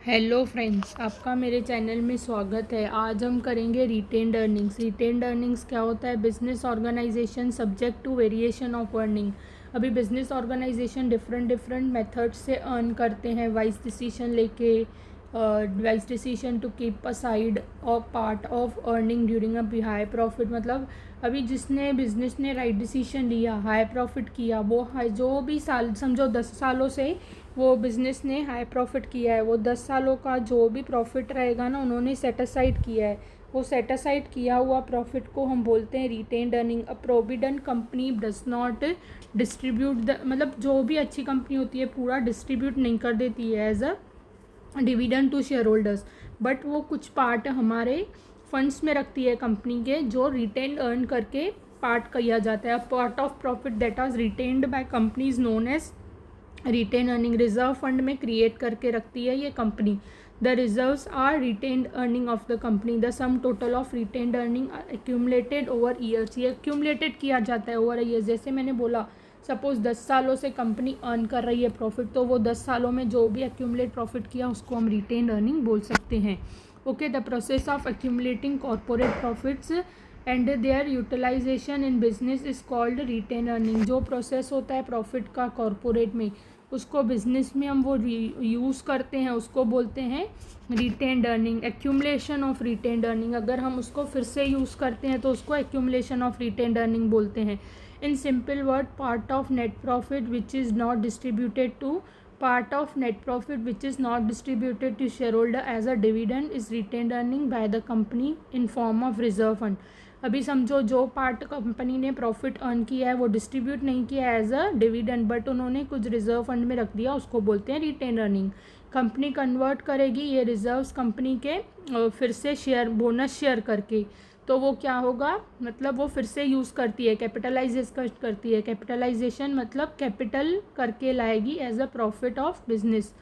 Hello friends, आपका मेरे channel में स्वागत है। आज हम करेंगे रिटेन्ड अर्निंग्स। रिटेन्ड अर्निंग्स क्या होता है? Business organisation subject to variation of earning. अभी बिजनेस ऑर्गेनाइजेशन डिफरेंट मेथड्स से अर्न करते हैं, वाइज डिसीजन लेके, wise decision to keep aside और part of earning during a high profit. मतलब अभी जिसने बिजनेस ने राइट डिसीजन लिया, हाई प्रॉफिट किया, वो जो भी साल समझो 10 सालों से वो बिज़नेस ने हाई प्रॉफिट किया है, वो 10 सालों का जो भी प्रॉफिट रहेगा ना, उन्होंने सेट असाइड किया है। वो सेट असाइड किया हुआ प्रॉफिट को हम बोलते हैं retained earning. A provident company does not distribute the, मतलब जो भी अच्छी कंपनी होती है पूरा डिस्ट्रीब्यूट नहीं कर देती है as a dividend to share holders, but वो कुछ पार्ट हमारे फंड्स में रखती है कंपनी के, जो रिटेन अर्न करके पार्ट किया जाता है। Part of profit that was retained by companies known as retain earning. Reserve fund में क्रिएट करके रखती है ये company. The reserves are retained earning of the company. The sum total of retained earning accumulated over years. ये accumulated किया जाता है over years. जैसे मैंने बोला, सपोज 10 सालों से कंपनी अर्न कर रही है प्रॉफिट, तो वो 10 सालों में जो भी एक्यूमुलेट प्रॉफिट किया उसको हम रिटेन्ड अर्निंग बोल सकते हैं। Okay, the process of accumulating corporate profits and their utilization in business is called retain earning. जो प्रोसेस होता है प्रॉफिट का कॉर्पोरेट में, उसको बिजनेस में हम वो यूज़ करते हैं, उसको बोलते हैं retained earning. Accumulation of retained earning, अगर हम उसको फिर से यूज़ करते हैं तो उसको एक्यूमुलेशन ऑफ रिटेन्ड अर्निंग बोलते हैं। In simple word, part of net profit which is not distributed to part of net profit which is not distributed to shareholder as a dividend is retained earning by the company in form of reserve fund। अभी समझो जो part company ने profit earn किया है वो distribute नहीं किया as a dividend, but उन्होंने कुछ रिजर्व फंड में रख दिया, उसको बोलते हैं रिटेन अर्निंग। कंपनी कन्वर्ट करेगी ये रिजर्व्स कंपनी के फिर से शेयर, बोनस शेयर करके, तो वो क्या होगा, मतलब वो फिर से यूज़ करती है, करती है। कैपिटलाइजेशन मतलब कैपिटल करके लाएगी as a profit of business.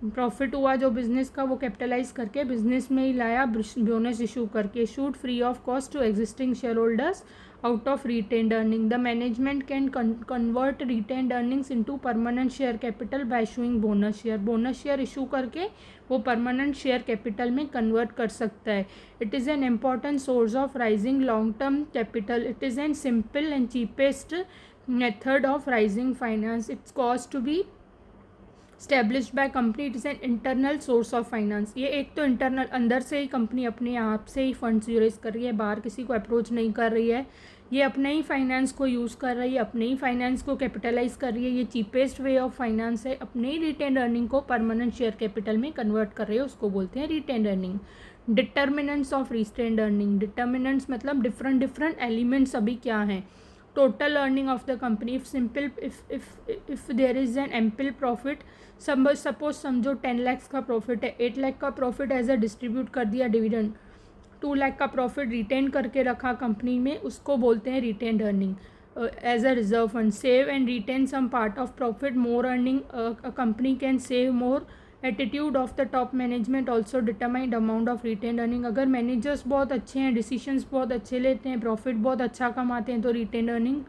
Profit हुआ जो बिजनेस का, वो कैपिटलाइज करके बिजनेस में ही लाया, बोनस इशू करके। Shoot free of cost to existing share holders out of retained earning. The management can convert retained earnings into permanent share capital by issuing bonus share. Bonus share issue करके वो permanent share capital में convert कर सकता है। It is an important source of raising long term capital. It is an simple and cheapest method of raising finance. It's cost to be established by company. It is an internal source of finance. ये एक तो internal, अंदर से ही company अपने आप से ही funds raise कर रही है, बाहर किसी को अप्रोच नहीं कर रही है, ये अपने ही फाइनेंस को यूज़ कर रही है, अपने ही फाइनेंस को कैपिटलाइज कर रही है। ये चीपेस्ट वे ऑफ फाइनेंस है, अपने ही रिटेन्ड अर्निंग को परमानेंट शेयर कैपिटल में कन्वर्ट कर रही है, उसको बोलते हैं retained earning. Determinants of retained earning. Determinants मतलब डिफरेंट एलिमेंट्स अभी क्या हैं। Total earning of the company. If there is an ample profit, suppose समझो 10 लाख का प्रॉफिट है, 8 लाख का प्रॉफिट एज अ डिस्ट्रीब्यूट कर दिया डिविडेंड, 2 लाख का प्रॉफिट रिटेन करके रखा कंपनी में, उसको बोलते हैं retained earning as a reserve fund. Save and retain some part of profit, more earning, a company can save more. Attitude of the top management also determined amount of retained earning. अगर managers बहुत अच्छे हैं, decisions बहुत अच्छे लेते हैं, profit बहुत अच्छा कमाते हैं, तो रिटेन्ड अर्निंग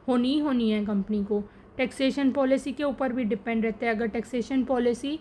होनी है कंपनी को। टैक्सेशन पॉलिसी के ऊपर भी डिपेंड रहता है। अगर टैक्सेशन पॉलिसी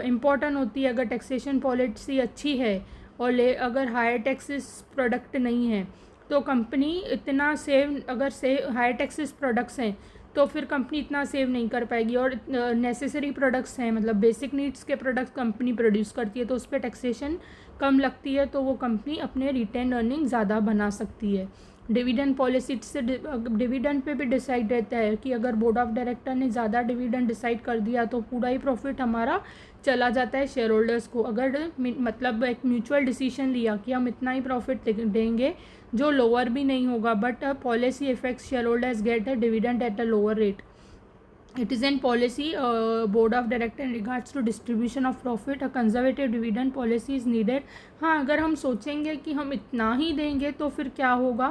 इम्पॉर्टेंट होती है, अगर टैक्सेशन पॉलिसी अच्छी है और अगर हायर टैक्सेस प्रोडक्ट नहीं है तो कंपनी इतना सेव, अगर हायर टैक्सेस प्रोडक्ट्स हैं तो फिर कंपनी इतना सेव नहीं कर पाएगी। और नेसेसरी प्रोडक्ट्स हैं, मतलब बेसिक नीड्स के प्रोडक्ट्स कंपनी प्रोड्यूस करती है, तो उस पर टैक्सेशन कम लगती है, तो वो कंपनी अपने रिटेन अर्निंग ज़्यादा बना सकती है। डिविडेंड पॉलिसी से डिविडेंड पे भी डिसाइड रहता है कि अगर बोर्ड ऑफ डायरेक्टर ने ज़्यादा डिविडेंड डिसाइड कर दिया तो पूरा ही प्रॉफिट हमारा चला जाता है शेयर होल्डर्स को। अगर मतलब एक म्यूचुअल डिसीजन लिया कि हम इतना ही प्रॉफिट देंगे जो लोअर भी नहीं होगा, but policy effects share holders get a dividend at a lower rate. It is in policy board of director in regards to distribution of profit, a conservative dividend policy is needed। हाँ, अगर हम सोचेंगे कि हम इतना ही देंगे तो फिर क्या होगा,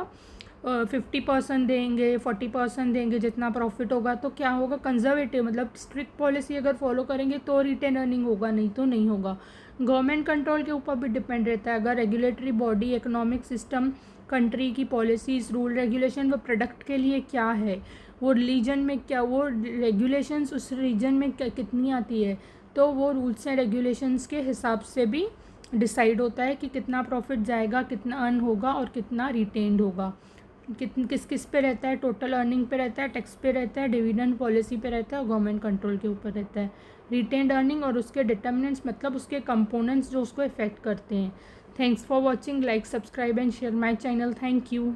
50% देंगे, 40% देंगे, जितना प्रॉफिट होगा, तो क्या होगा, कंजर्वेटिव मतलब स्ट्रिक्ट पॉलिसी अगर फॉलो करेंगे तो रिटेन अर्निंग होगा, नहीं तो नहीं होगा। गवर्नमेंट कंट्रोल के ऊपर भी डिपेंड रहता है। अगर regulatory body, economic system, country की पॉलिसीज़, रूल रेगुलेशन वो प्रोडक्ट के लिए क्या है, वो रिलीजन में क्या, वो रेगुलेशंस उस रीजन में कितनी आती है, तो वो रूल्स एंड रेगुलेशंस के हिसाब से भी डिसाइड होता है कि कितना प्रॉफिट जाएगा, कितना अर्न होगा और कितना रिटेन्ड होगा। किस किस पे रहता है, टोटल अर्निंग पे रहता है, टैक्स पे रहता है, डिविडेंड पॉलिसी पे रहता है और गवर्नमेंट कंट्रोल के ऊपर रहता है। रिटेन्ड अर्निंग और उसके डिटर्मिनेंट्स मतलब उसके कंपोनेंट्स जो उसको इफेक्ट करते हैं। Thanks for watching, like, subscribe and share my channel. Thank you.